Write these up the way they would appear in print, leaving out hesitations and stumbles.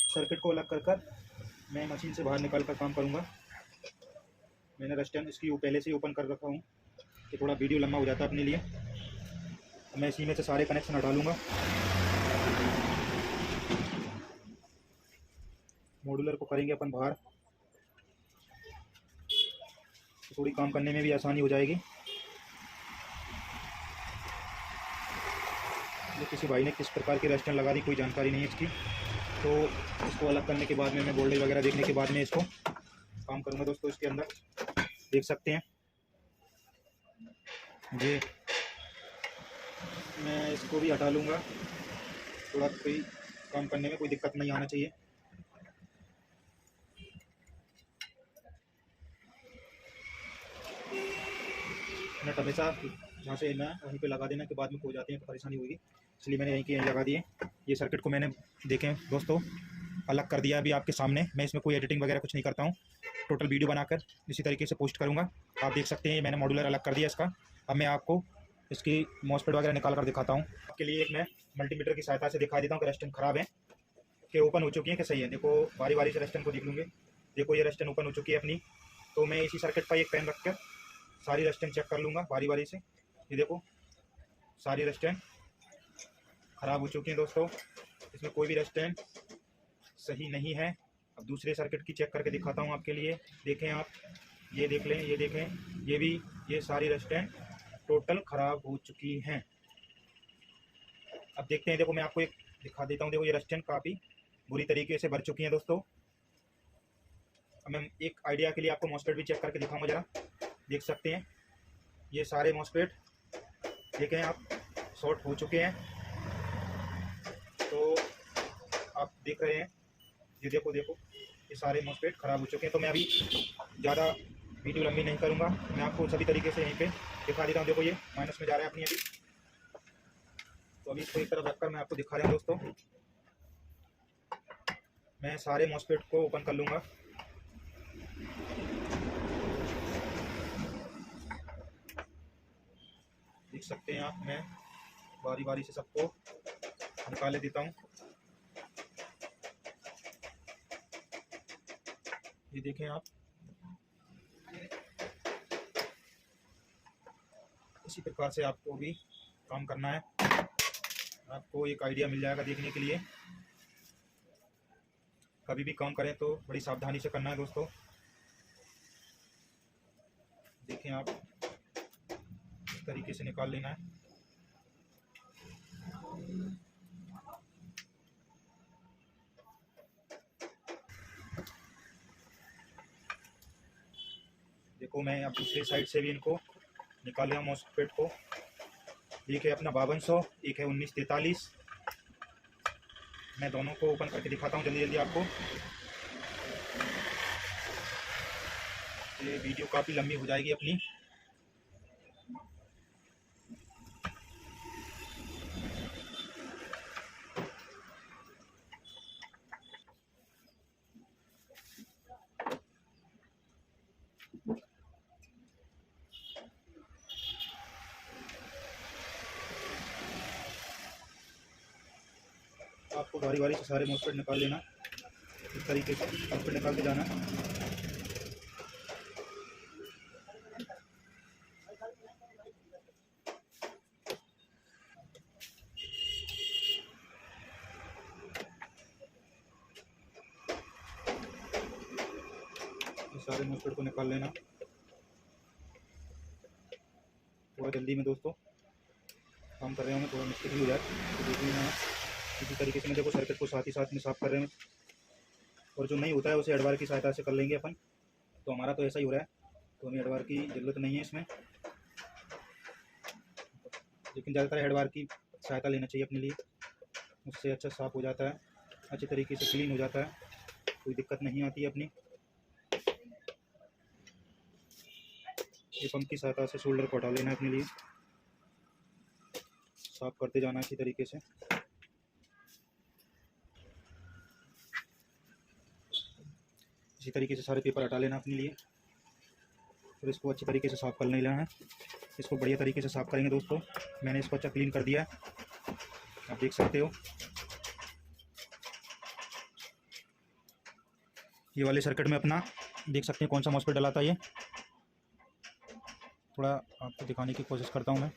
Circuit को अलग कर मैं मशीन से बाहर निकाल कर काम करूँगा। मैंने रेस्टेंट इसकी पहले से ही ओपन कर रखा हूँ कि थोड़ा वीडियो लंबा हो जाता है अपने लिए। मैं इसी में से सारे कनेक्शन हटा लूँगा। मॉड्यूलर को करेंगे अपन बाहर, तो थोड़ी काम करने में भी आसानी हो जाएगी। तो किसी भाई ने किस प्रकार की रेस्टेंट लगा दी, कोई जानकारी नहीं है इसकी। तो इसको अलग करने के बाद में मैं वोल्टेज वगैरह देखने के बाद में इसको काम करूँगा दोस्तों। इसके अंदर देख सकते हैं ये, मैं इसको भी हटा लूँगा। थोड़ा कोई काम करने में कोई दिक्कत नहीं आना चाहिए। नट हमेशा जहाँ से ना वहीं पे लगा देना, के बाद में खो जाते हैं तो परेशानी होगी, इसलिए मैंने यहीं के यहीं लगा दिए। ये सर्किट को मैंने देखें दोस्तों अलग कर दिया अभी आपके सामने। मैं इसमें कोई एडिटिंग वगैरह कुछ नहीं करता हूँ, टोटल वीडियो बनाकर इसी तरीके से पोस्ट करूँगा। आप देख सकते हैं मैंने मॉड्यूलर अलग कर दिया इसका। अब मैं आपको इसकी मॉसफेट वगैरह निकाल कर दिखाता हूँ। आपके लिए एक मैं मल्टीमीटर की सहायता से दिखा देता हूँ कि रेस्टेंट ख़राब है कि ओपन हो चुकी है कि सही है। देखो बारी बारी से रेस्टेंट को देख लूँगे। देखो ये रेस्टेंट ओपन हो चुकी है अपनी। तो मैं इसी सर्किट पर एक पेन रख कर सारी रेस्टेंट चेक कर लूँगा बारी बारी से। ये देखो सारी रेस्टेंट ख़राब हो चुकी हैं दोस्तों, इसमें कोई भी रेस्टेंट सही नहीं है। अब दूसरे सर्किट की चेक करके दिखाता हूँ आपके लिए। देखें आप, ये देख लें, ये देखें, ये भी, ये सारी रेस्टेंट टोटल ख़राब हो चुकी हैं। अब देखते हैं, देखो मैं आपको एक दिखा देता हूँ। देखो ये रेस्टेंट काफ़ी बुरी तरीके से भर चुकी हैं दोस्तों। अब मैं एक आइडिया के लिए आपको मॉसफेट भी चेक करके दिखाऊंगा ज़रा। देख सकते हैं ये सारे मॉसफेट देखें आप शॉर्ट हो चुके हैं। तो आप देख रहे हैं, ये देखो देखो ये सारे मॉसफेट ख़राब हो चुके हैं। तो मैं अभी ज़्यादा वीडियो लंबी नहीं करूँगा, मैं आपको सभी तरीके से यहीं पे दिखा देता हूँ। देखो ये माइनस में जा रहा है अपनी अभी। तो अभी इसको एक तरफ रखकर मैं आपको दिखा रहा हूँ दोस्तों। मैं सारे मॉसफेट को ओपन कर लूँगा। देख सकते हैं आप, मैं बारी बारी से सबको निकाले देता हूँ। ये देखें आप, इसी प्रकार से आपको भी काम करना है। आपको एक आइडिया मिल जाएगा देखने के लिए। कभी भी काम करें तो बड़ी सावधानी से करना है दोस्तों। देखें आप, इस तरीके से निकाल लेना है। देखो मैं अब दूसरी साइड से भी इनको निकाल लिया मॉसफेट को। एक है अपना 5200, एक है 1943। मैं दोनों को ओपन करके दिखाता हूँ जल्दी जल्दी आपको। ये वीडियो काफ़ी लंबी हो जाएगी अपनी। आपको बारी बारी से सारे मॉसफेट निकाल लेना, इस तरीके से मॉसफेट निकाल के जाना। ये सारे मॉसफेट को निकाल लेना थोड़ा जल्दी में दोस्तों। काम कर रहे होंगे, थोड़ा मुश्किल ही हो जाए तो देख लेना आप। इसी तरीके से मैं देखो सर्किट को साथ ही साथ में साफ कर रहे हैं। और जो नहीं होता है उसे हेडवायर की सहायता से कर लेंगे अपन। तो हमारा तो ऐसा ही हो रहा है, तो हमें हेडवायर की ज़रूरत नहीं है इसमें, लेकिन ज़्यादातर हेडवायर की सहायता लेना चाहिए अपने लिए। उससे अच्छा साफ़ हो जाता है, अच्छे तरीके से क्लीन हो जाता है, कोई दिक्कत नहीं आती है अपनी। ये पंप की सहायता से शोल्डर को हटा लेना है अपने लिए, साफ करते जाना इसी तरीके से। इसी तरीके से सारे पेपर हटा लेना अपने लिए। फिर इसको अच्छी तरीके से साफ़ कर लेना है। इसको बढ़िया तरीके से साफ़ करेंगे दोस्तों। मैंने इसको अच्छा क्लीन कर दिया है, आप देख सकते हो। ये वाले सर्किट में अपना देख सकते हैं कौन सा मॉसफेट डला था। ये थोड़ा आपको दिखाने की कोशिश करता हूँ मैं।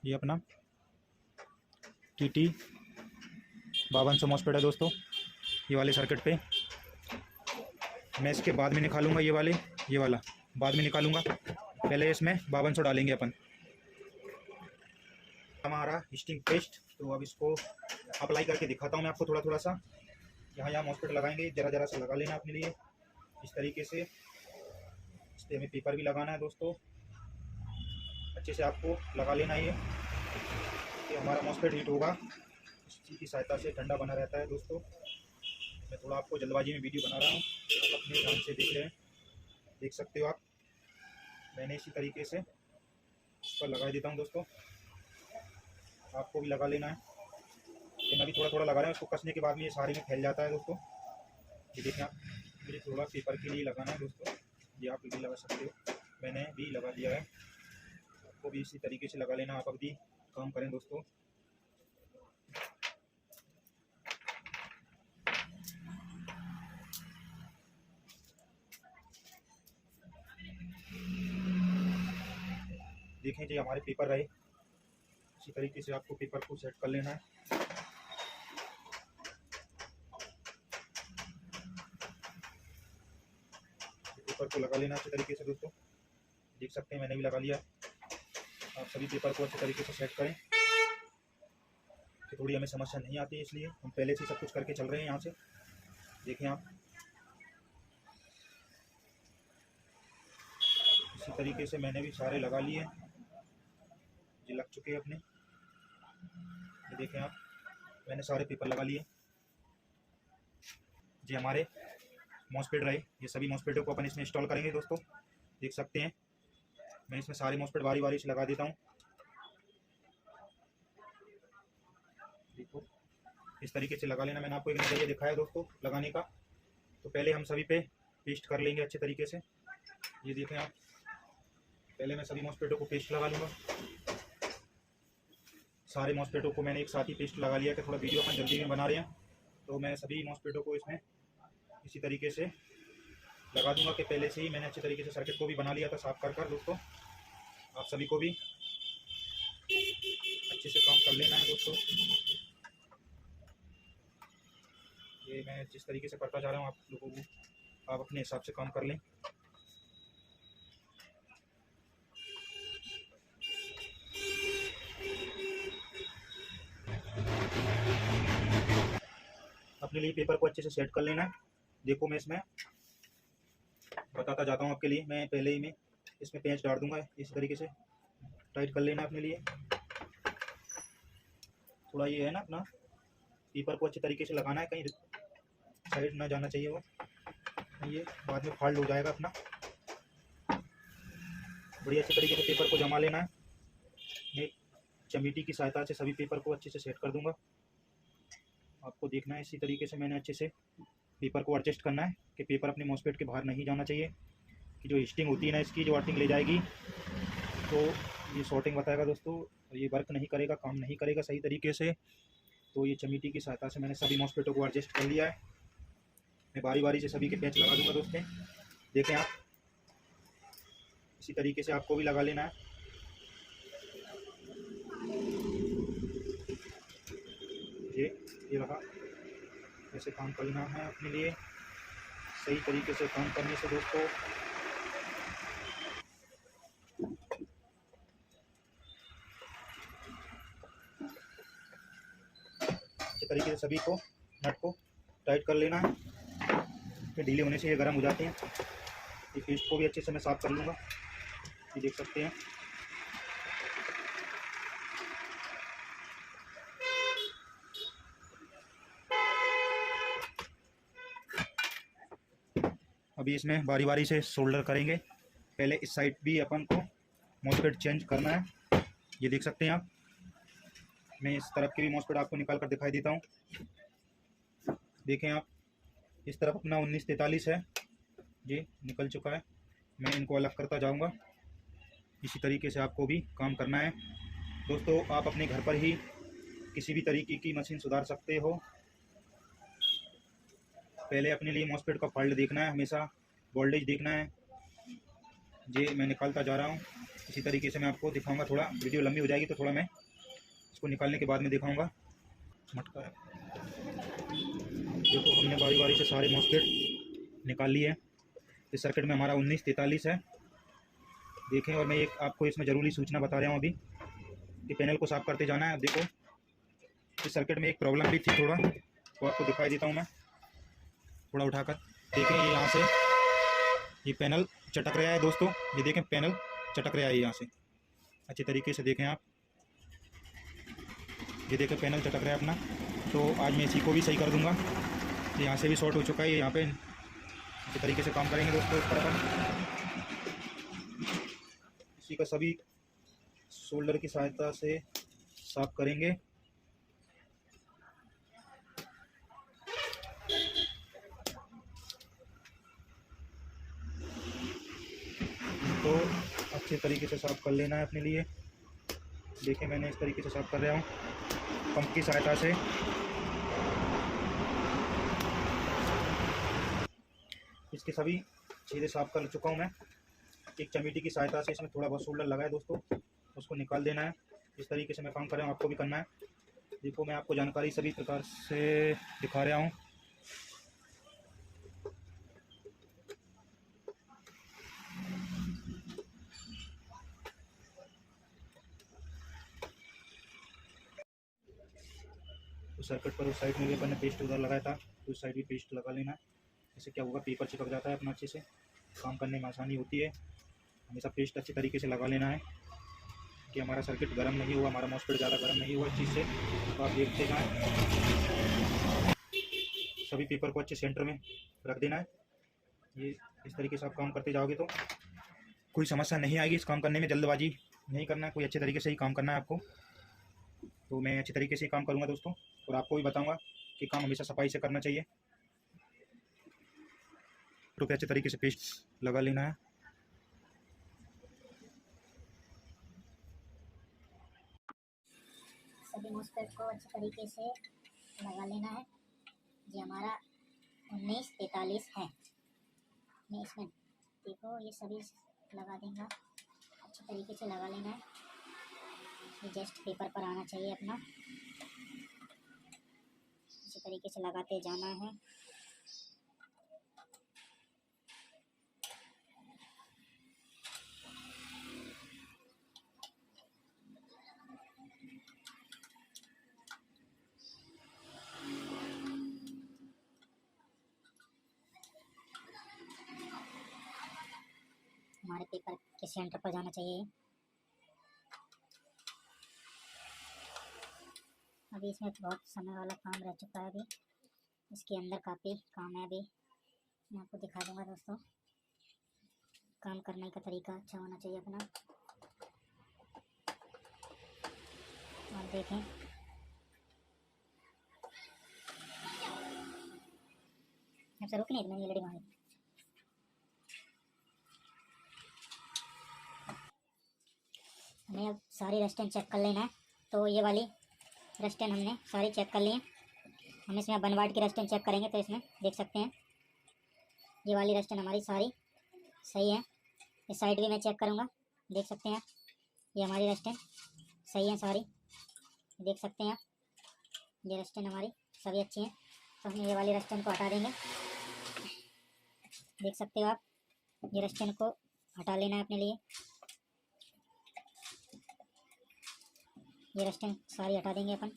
ये अपना TT 5200 मॉसफेट है दोस्तों। ये वाले सर्किट पे मैं इसके बाद में निकालूंगा, ये वाला बाद में निकालूंगा। पहले इसमें 5200 डालेंगे अपन। हमारा हीटिंग पेस्ट, तो अब इसको अप्लाई करके दिखाता हूँ मैं आपको थोड़ा थोड़ा सा। यहाँ मॉसफेट लगाएंगे, ज़रा ज़रा सा लगा लेना अपने लिए इस तरीके से। इस पर हमें पेपर भी लगाना है दोस्तों, अच्छे से आपको लगा लेना है ये हमारा मॉसफेट हीट होगा। इसी की सहायता से ठंडा बना रहता है दोस्तों। मैं थोड़ा आपको जल्दबाजी में वीडियो बना रहा हूँ, आप अपने ध्यान से देख रहे हैं, देख सकते हो आप। मैंने इसी तरीके से इस पर लगा देता हूँ दोस्तों, आपको भी लगा लेना है। मैं अभी थोड़ा थोड़ा लगा रहा हूँ, उसको कसने के बाद में ये सारे में फैल जाता है दोस्तों। ये देखें आप, मुझे थोड़ा पेपर के लिए लगाना है दोस्तों, ये आप भी लगा सकते हो, मैंने भी लगा दिया है। आपको भी इसी तरीके से लगा लेना, आप अभी काम करें दोस्तों। देखें जी हमारे पेपर रहे, इसी तरीके से आपको पेपर को सेट कर लेना है। पेपर को लगा लेना अच्छे तरीके से दोस्तों, देख सकते हैं मैंने भी लगा लिया। आप सभी पेपर को अच्छे तरीके से सेट करें, कि थोड़ी हमें समस्या नहीं आती है, इसलिए हम पहले से सब कुछ करके चल रहे हैं। यहाँ से देखें आप, इसी तरीके से मैंने भी सारे लगा लिए, ये लग चुके हैं अपने। ये देखें आप, मैंने सारे पेपर लगा लिए। ये हमारे मॉसफेट रहे, ये सभी मॉसफेटों को अपन इसमें इंस्टॉल करेंगे दोस्तों। देख सकते हैं मैं इसमें सारे मॉसफेट बारी बारी से लगा देता हूँ। देखो इस तरीके से लगा लेना, मैंने आपको एक नज़रिया दिखाया दोस्तों लगाने का। तो पहले हम सभी पे पेस्ट कर लेंगे अच्छे तरीके से। ये देखें आप, पहले मैं सभी मॉसफेटों को पेस्ट लगा लूँगा। सारे मॉसफेटों को मैंने एक साथ ही पेस्ट लगा लिया कि थोड़ा वीडियो अपन जल्दी में बना रहे हैं, तो मैं सभी मॉसफेटों को इसमें इसी तरीके से लगा दूंगा कि पहले से ही मैंने अच्छे तरीके से सर्किट को भी बना लिया था साफ कर दोस्तों। आप सभी को भी अच्छे से काम कर लेना है दोस्तों। ये मैं जिस तरीके से करता जा रहा हूँ, आप लोगों को आप अपने हिसाब से काम कर लें। अपने लिए पेपर को अच्छे से सेट कर लेना है। देखो मैं इसमें बताता जाता हूँ आपके लिए। मैं पहले ही में इसमें पेंच डाल दूंगा, इस तरीके से टाइट कर लेना अपने लिए। थोड़ा ये है ना, अपना पेपर को अच्छे तरीके से लगाना है, कहीं साइड ना जाना चाहिए वो, ये बाद में फाल्ट हो जाएगा अपना। बढ़िया अच्छे तरीके से पेपर को जमा लेना है। मैं चमीटी की सहायता से सभी पेपर को अच्छे से सेट कर दूंगा, आपको देखना है। इसी तरीके से मैंने अच्छे से पेपर को एडजस्ट करना है कि पेपर अपने मॉसफेट के बाहर नहीं जाना चाहिए, कि जो हीटिंग होती है ना इसकी, जो अर्थिंग ले जाएगी तो ये शॉर्टिंग बताएगा दोस्तों, ये वर्क नहीं करेगा, काम नहीं करेगा सही तरीके से। तो ये चमीटी की सहायता से मैंने सभी मॉसफेटों को एडजस्ट कर लिया है। मैं बारी बारी से सभी के पेंच लगा दूंगा दोस्तों। देखें आप, इसी तरीके से आपको भी लगा लेना है। ये रहा, ऐसे काम करना है अपने लिए सही तरीके से काम करने से दोस्तों। अच्छे तरीके से सभी को नट को टाइट कर लेना है, फिर ढीले होने से ये गर्म हो जाते हैं। ये पेस्ट को भी अच्छे से मैं साफ कर लूँगा, ये देख सकते हैं। अभी इसमें बारी बारी से सोल्डर करेंगे। पहले इस साइड भी अपन को मॉसफेट चेंज करना है, ये देख सकते हैं आप। मैं इस तरफ के भी मॉसफेट आपको निकाल कर दिखाई देता हूँ। देखें आप, इस तरफ अपना 1943 है, ये निकल चुका है। मैं इनको अलग करता जाऊंगा। इसी तरीके से आपको भी काम करना है दोस्तों। आप अपने घर पर ही किसी भी तरीके की मशीन सुधार सकते हो। पहले अपने लिए मॉसफेट का फॉल्ट देखना है, हमेशा वोल्टेज देखना है। ये मैं निकालता जा रहा हूँ। इसी तरीके से मैं आपको दिखाऊंगा। थोड़ा वीडियो लंबी हो जाएगी तो थोड़ा मैं इसको निकालने के बाद में दिखाऊंगा। मटका है, देखो हमने बारी बारी से सारे मॉसफेट निकाल लिए हैं। इस सर्किट में हमारा 1943 है, देखें। और मैं एक आपको इसमें ज़रूरी सूचना बता रहा हूँ अभी कि पैनल को साफ़ करते जाना है। देखो इस सर्किट में एक प्रॉब्लम भी थी थोड़ा, तो आपको दिखाई देता हूँ मैं थोड़ा उठाकर। देखें ये यहाँ से ये पैनल चटक रहा है दोस्तों, ये देखें पैनल चटक रहा है यहाँ से। अच्छे तरीके से देखें आप, ये देखें पैनल चटक रहा है अपना। तो आज मैं इसी को भी सही कर दूंगा। यहाँ से भी शॉर्ट हो चुका है, यहाँ पे अच्छे तरीके से काम करेंगे दोस्तों। इस पर अपन इसी का सभी शोल्डर की सहायता से साफ करेंगे। तो अच्छे तरीके से साफ कर लेना है अपने लिए। देखिए मैंने इस तरीके से साफ कर रहा हूँ पंप की सहायता से। इसके सभी छेदे साफ कर चुका हूँ मैं। एक चमीटी की सहायता से इसमें थोड़ा बहुत शोल्डर लगा है दोस्तों, उसको निकाल देना है। इस तरीके से मैं काम कर रहा हूँ, आपको भी करना है। देखो मैं आपको जानकारी सभी प्रकार से दिखा रहा हूँ। उस सर्किट पर उस साइड में भी अपन ने पेस्ट उधर लगाया था, तो उस साइड भी पेस्ट लगा लेना है। इससे क्या होगा, पेपर चिपक जाता है अपना, अच्छे से काम करने में आसानी होती है। हमेशा पेस्ट अच्छे तरीके से लगा लेना है कि हमारा सर्किट गर्म नहीं हुआ, हमारा मॉसफेट ज़्यादा गर्म नहीं हुआ इस चीज़ से। तो आप देखते जाएँ, सभी पेपर को अच्छे सेंटर में रख देना है। ये इस तरीके से आप काम करते जाओगे तो कोई समस्या नहीं आएगी। इस काम करने में जल्दबाजी नहीं करना है, कोई अच्छे तरीके से ही काम करना है आपको। तो मैं अच्छे तरीके से काम करूँगा दोस्तों, और आपको भी बताऊँगा कि काम हमेशा सफाई से करना चाहिए। तो अच्छे तरीके से पेस्ट लगा लेना है। सभी मॉसफेट को अच्छे तरीके से लगा लेना है। ये हमारा 1943 है। मैं इसमें देखो ये सभी लगा देंगे, अच्छे तरीके से लगा लेना है। ये जस्ट पेपर पर आना चाहिए अपना, अच्छे तरीके से लगाते जाना है। हमारे पेपर के सेंटर पर जाना चाहिए। अभी इसमें बहुत समय वाला काम रह चुका है, अभी इसके अंदर काफ़ी काम है। अभी मैं आपको दिखा दूंगा दोस्तों, काम करने का तरीका अच्छा होना चाहिए अपना। और देखें अब रुक नहीं, मैंने ये लड़ी मारी। हमें अब सारी रेस्टें चेक कर लेना है। तो ये वाली रेस्टें हमने सारी चेक कर ली हैं। हम इसमें बनवाट की रेस्टें चेक करेंगे तो इसमें देख सकते हैं ये वाली रेस्टें हमारी सारी सही है। इस साइड भी मैं चेक करूँगा, देख सकते हैं ये हमारी रेस्टें सही हैं सारी, देख सकते हैं ये रेस्टें हमारी सभी अच्छी हैं। तो हम ये वाली रेस्टें को हटा देंगे, देख सकते हो आप। ये रेस्टें को हटा लेना है अपने लिए। ये रेस्टें सारी हटा देंगे अपन।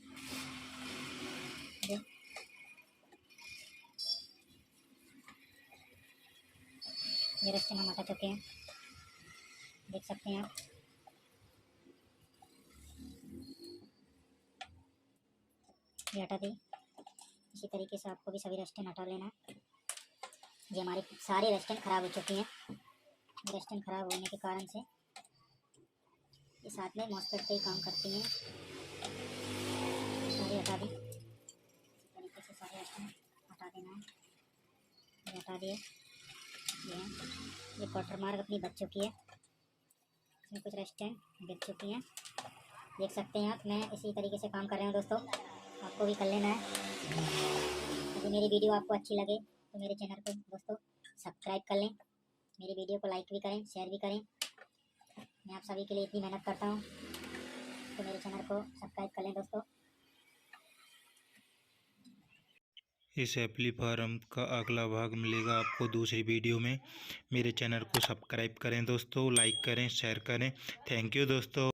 ये रेस्टें हम हटा चुके हैं, देख सकते हैं आप। ये हटा दी। इसी तरीके से आपको भी सभी रेस्टें हटा लेना है। ये हमारी सारी रेस्टें ख़राब हो चुकी हैं। रेस्टें ख़राब होने के कारण से ये साथ में मॉसफेट पे ही काम करती हैं। सारी हटा दी, इसी तरीके से सारी रेस्टें हटा देना है। ये हटा दिए। ये क्वार्टर मार्क अपनी बच चुकी है, इसमें कुछ रेस्टें बिक चुकी हैं, देख सकते हैं आप। मैं इसी तरीके से काम कर रहा हूँ दोस्तों, आपको भी कर लेना है। यदि मेरी वीडियो आपको अच्छी लगे तो मेरे चैनल को दोस्तों सब्सक्राइब कर लें, मेरी वीडियो को लाइक भी करें, शेयर भी करें। मैं आप सभी के लिए इतनी मेहनत करता हूँ, तो मेरे चैनल को सब्सक्राइब कर लें दोस्तों। इस एप्ली फार्म का अगला भाग मिलेगा आपको दूसरी वीडियो में। मेरे चैनल को सब्सक्राइब करें दोस्तों, लाइक करें, शेयर करें। थैंक यू दोस्तों।